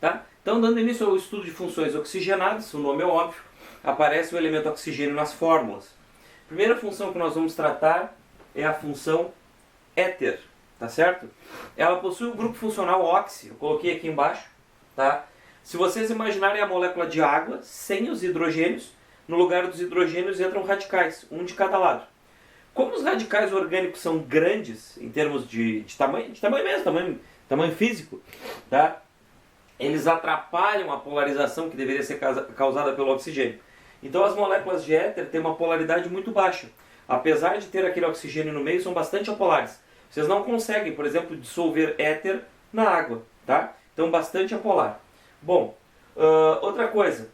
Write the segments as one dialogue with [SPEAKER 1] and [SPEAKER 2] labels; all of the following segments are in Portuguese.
[SPEAKER 1] Tá? Então, dando início ao estudo de funções oxigenadas, o nome é óbvio, aparece o elemento oxigênio nas fórmulas. A primeira função que nós vamos tratar é a função éter, tá certo? Ela possui o grupo funcional oxi, eu coloquei aqui embaixo, tá? Se vocês imaginarem a molécula de água sem os hidrogênios, no lugar dos hidrogênios entram radicais, um de cada lado. Como os radicais orgânicos são grandes, em termos de tamanho mesmo, tamanho físico, tá? Eles atrapalham a polarização que deveria ser causada pelo oxigênio. Então as moléculas de éter têm uma polaridade muito baixa. Apesar de ter aquele oxigênio no meio, são bastante apolares. Vocês não conseguem, por exemplo, dissolver éter na água, tá? Então bastante apolar. Bom, outra coisa.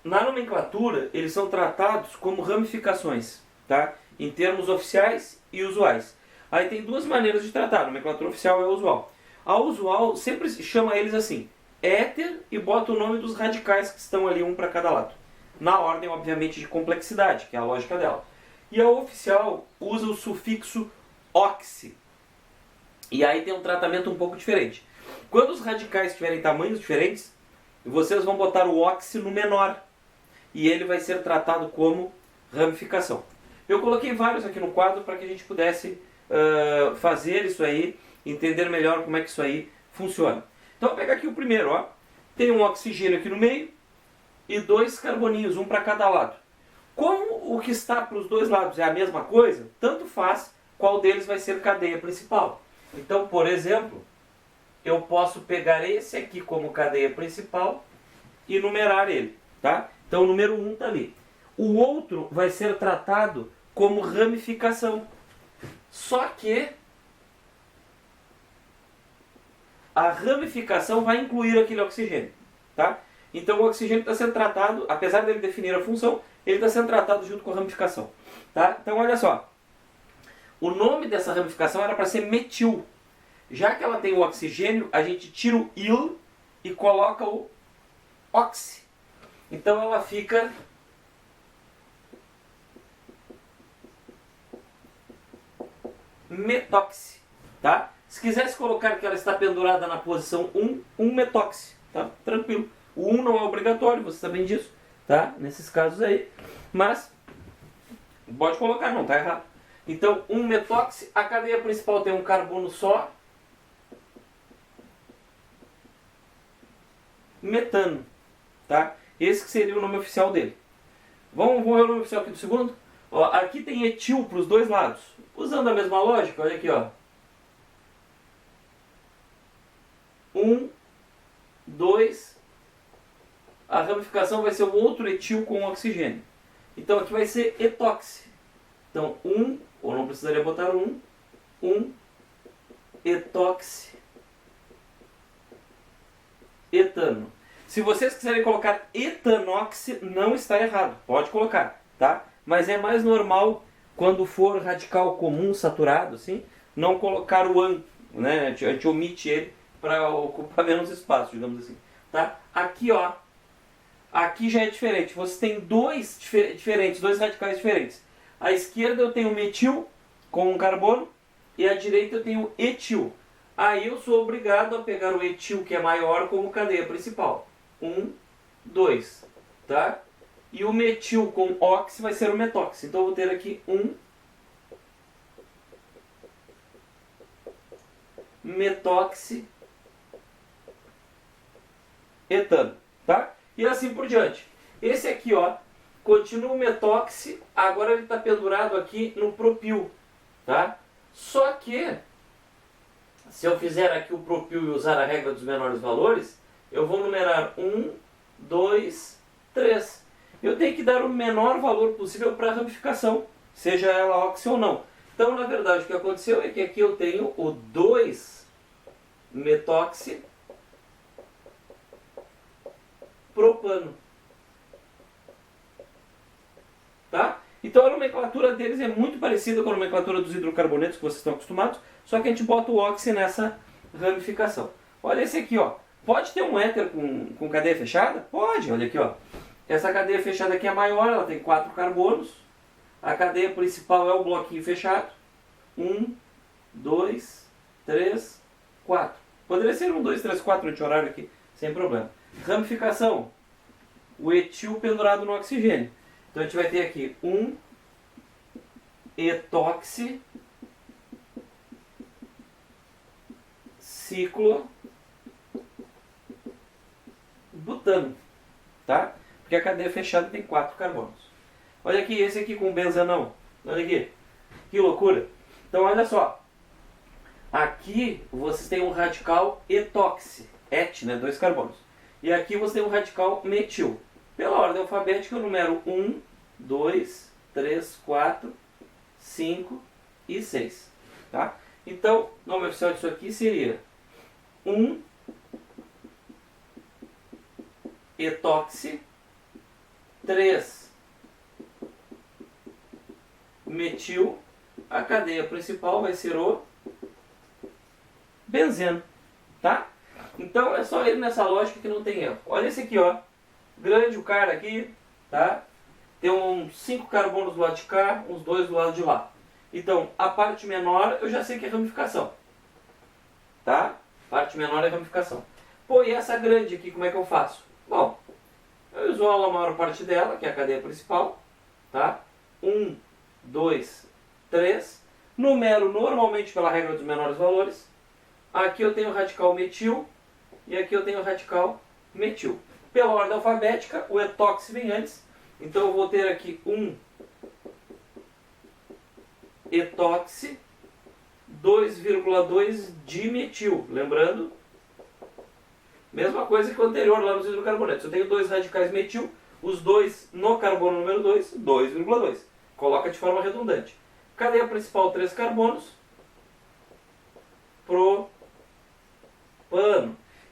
[SPEAKER 1] Na nomenclatura, eles são tratados como ramificações, tá? Em termos oficiais e usuais. Aí tem duas maneiras de tratar, a nomenclatura oficial e a usual. A usual sempre chama eles assim, éter, e bota o nome dos radicais que estão ali, um para cada lado. Na ordem, obviamente, de complexidade, que é a lógica dela. E a oficial usa o sufixo oxi. E aí tem um tratamento um pouco diferente. Quando os radicais tiverem tamanhos diferentes, vocês vão botar o oxi no menor. E ele vai ser tratado como ramificação. Eu coloquei vários aqui no quadro para que a gente pudesse fazer isso aí, entender melhor como é que isso aí funciona. Então, vou pegar aqui o primeiro, ó. Tem um oxigênio aqui no meio e dois carboninhos, um para cada lado. Como o que está para os dois lados é a mesma coisa, tanto faz qual deles vai ser cadeia principal. Então, por exemplo, eu posso pegar esse aqui como cadeia principal e numerar ele, tá? Então, o número 1 está ali. O outro vai ser tratado como ramificação. Só que a ramificação vai incluir aquele oxigênio, tá? Então o oxigênio está sendo tratado, apesar dele definir a função, ele está sendo tratado junto com a ramificação, tá? Então olha só, o nome dessa ramificação era para ser metil. Já que ela tem o oxigênio, a gente tira o il e coloca o oxi. Então ela fica metóxi, tá? Se quisesse colocar que ela está pendurada na posição 1, um metóxi, tá? Tranquilo. O 1 não é obrigatório, vocês sabem disso, tá? Nesses casos aí. Mas, pode colocar, não, tá errado. Então, um metóxi, a cadeia principal tem um carbono só. Metano, tá? Esse que seria o nome oficial dele. Vamos ver o nome oficial aqui do segundo? Ó, aqui tem etil para os dois lados. Usando a mesma lógica, olha aqui, ó. 1, 2, a ramificação vai ser o outro etil com oxigênio. Então aqui vai ser etóxi. Então 1, ou não precisaria botar 1 etóxi etano. Se vocês quiserem colocar etanoxi, não está errado, pode colocar, tá? Mas é mais normal quando for radical comum saturado, assim, não colocar o an, né? A gente omite ele para ocupar menos espaço, digamos assim, tá? Aqui, ó, aqui já é diferente. Você tem dois radicais diferentes. À esquerda eu tenho metil com um carbono e à direita eu tenho etil. Aí eu sou obrigado a pegar o etil, que é maior, como cadeia principal. 1, 2, tá? E o metil com oxi vai ser o metóxi. Então eu vou ter aqui 1 metóxi etano, tá? E assim por diante. Esse aqui, ó, continua o metóxi, agora ele está pendurado aqui no propil, tá? Só que, se eu fizer aqui o propil e usar a regra dos menores valores, eu vou numerar 1, 2, 3. Eu tenho que dar o menor valor possível para a ramificação, seja ela oxi ou não. Então, na verdade, o que aconteceu é que aqui eu tenho o 2 metóxi propano. Tá? Então a nomenclatura deles é muito parecida com a nomenclatura dos hidrocarbonetos que vocês estão acostumados, só que a gente bota o oxi nessa ramificação. Olha esse aqui, ó. Pode ter um éter com cadeia fechada? Pode, olha aqui, ó. Essa cadeia fechada aqui é maior, ela tem 4 carbonos. A cadeia principal é o bloquinho fechado. 1, 2, 3, 4. Poderia ser 1, 2, 3, 4 anti-horário aqui, sem problema. Ramificação, o etil pendurado no oxigênio. Então a gente vai ter aqui um etoxi ciclo butano, tá? Porque a cadeia fechada tem 4 carbonos. Olha aqui, esse aqui com benzenão. Olha aqui, que loucura. Então olha só, aqui vocês têm um radical etoxi, et, né, 2 carbonos. E aqui você tem um radical metil. Pela ordem alfabética, eu numero 1, 2, 3, 4, 5 e 6. Tá? Então, o nome oficial disso aqui seria 1 etoxi, 3 metil. A cadeia principal vai ser o benzeno. Tá? Então é só ir nessa lógica que não tem erro. Olha esse aqui, ó. Grande o cara aqui, tá? Tem uns 5 carbonos do lado de cá, uns 2 do lado de lá. Então, a parte menor eu já sei que é ramificação. Tá? Parte menor é ramificação. Pô, e essa grande aqui, como é que eu faço? Bom, eu isolo a maior parte dela, que é a cadeia principal. Tá? 1, 2, 3. Numero normalmente pela regra dos menores valores. Aqui eu tenho o radical metil e aqui eu tenho o radical metil. Pela ordem alfabética, o etoxi vem antes. Então eu vou ter aqui um etoxi 2,2 dimetil. Lembrando, mesma coisa que o anterior lá nos hidrocarbonetos. Eu tenho 2 radicais metil, os 2 no carbono número 2, 2,2. Coloca de forma redundante. Cadeia principal, 3 carbonos. Propano.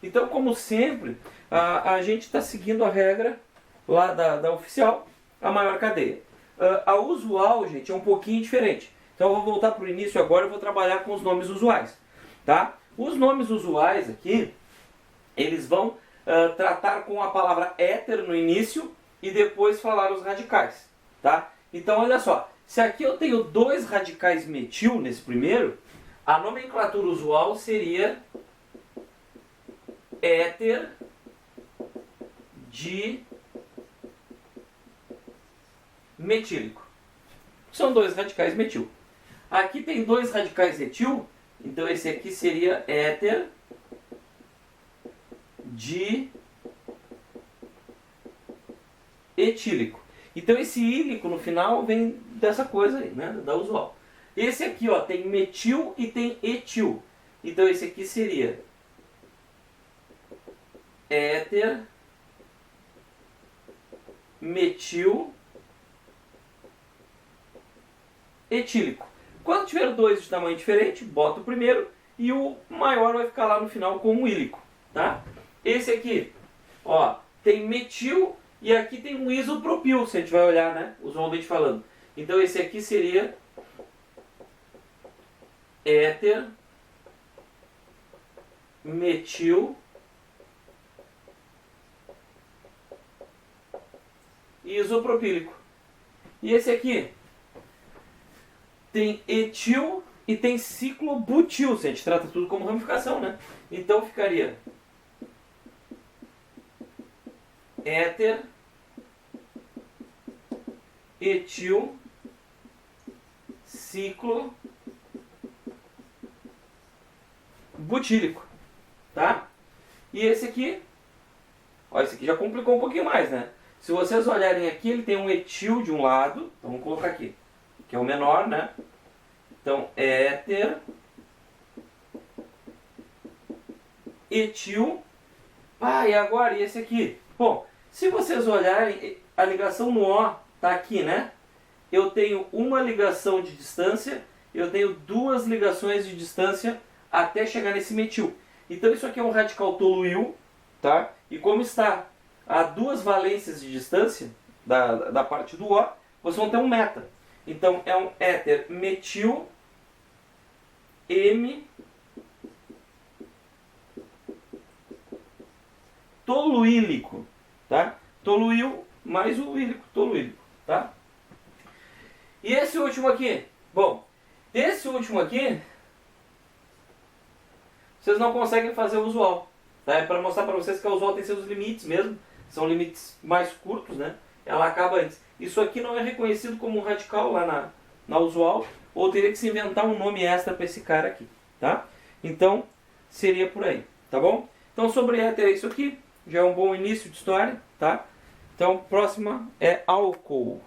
[SPEAKER 1] Então, como sempre, a gente está seguindo a regra lá da oficial, a maior cadeia. A usual, gente, é um pouquinho diferente. Então, eu vou voltar para o início agora e vou trabalhar com os nomes usuais. Tá? Os nomes usuais aqui, eles vão tratar com a palavra éter no início e depois falar os radicais. Tá? Então, olha só. Se aqui eu tenho 2 radicais metil nesse primeiro, a nomenclatura usual seria éter de metílico. São 2 radicais metil. Aqui tem 2 radicais etil, então esse aqui seria éter de etílico. Então esse ílico no final vem dessa coisa aí, né, da usual. Esse aqui, ó, tem metil e tem etil. Então esse aqui seria éter metil etílico. Quando tiver 2 de tamanho diferente, bota o primeiro e o maior vai ficar lá no final como ílico, tá? Esse aqui, ó, tem metil e aqui tem um isopropil, se a gente vai olhar, né, usualmente falando. Então esse aqui seria éter metil isopropílico. E esse aqui tem etil e tem ciclobutil, se a gente trata tudo como ramificação, né? Então ficaria éter etil ciclo butílico, tá? E esse aqui, ó, esse aqui já complicou um pouquinho mais, né? Se vocês olharem aqui, ele tem um etil de um lado, então vamos colocar aqui, que é o menor, né? Então, éter etil. Ah, e agora, e esse aqui? Bom, se vocês olharem, a ligação no O tá aqui, né? Eu tenho uma ligação de distância, eu tenho 2 ligações de distância até chegar nesse metil. Então isso aqui é um radical toluil, tá? E como está a 2 valências de distância da parte do O, vocês vão ter um meta. Então é um éter metil M toluílico, tá? Toluil mais o ílico, toluílico, tá? E esse último aqui? Bom, esse último aqui vocês não conseguem fazer o usual. Tá? É para mostrar para vocês que a usual tem seus limites mesmo. São limites mais curtos, né? Ela acaba antes. Isso aqui não é reconhecido como um radical lá na usual, ou teria que se inventar um nome extra para esse cara aqui, tá? Então, seria por aí, tá bom? Então, sobre éter é isso aqui. Já é um bom início de história, tá? Então, próxima é álcool.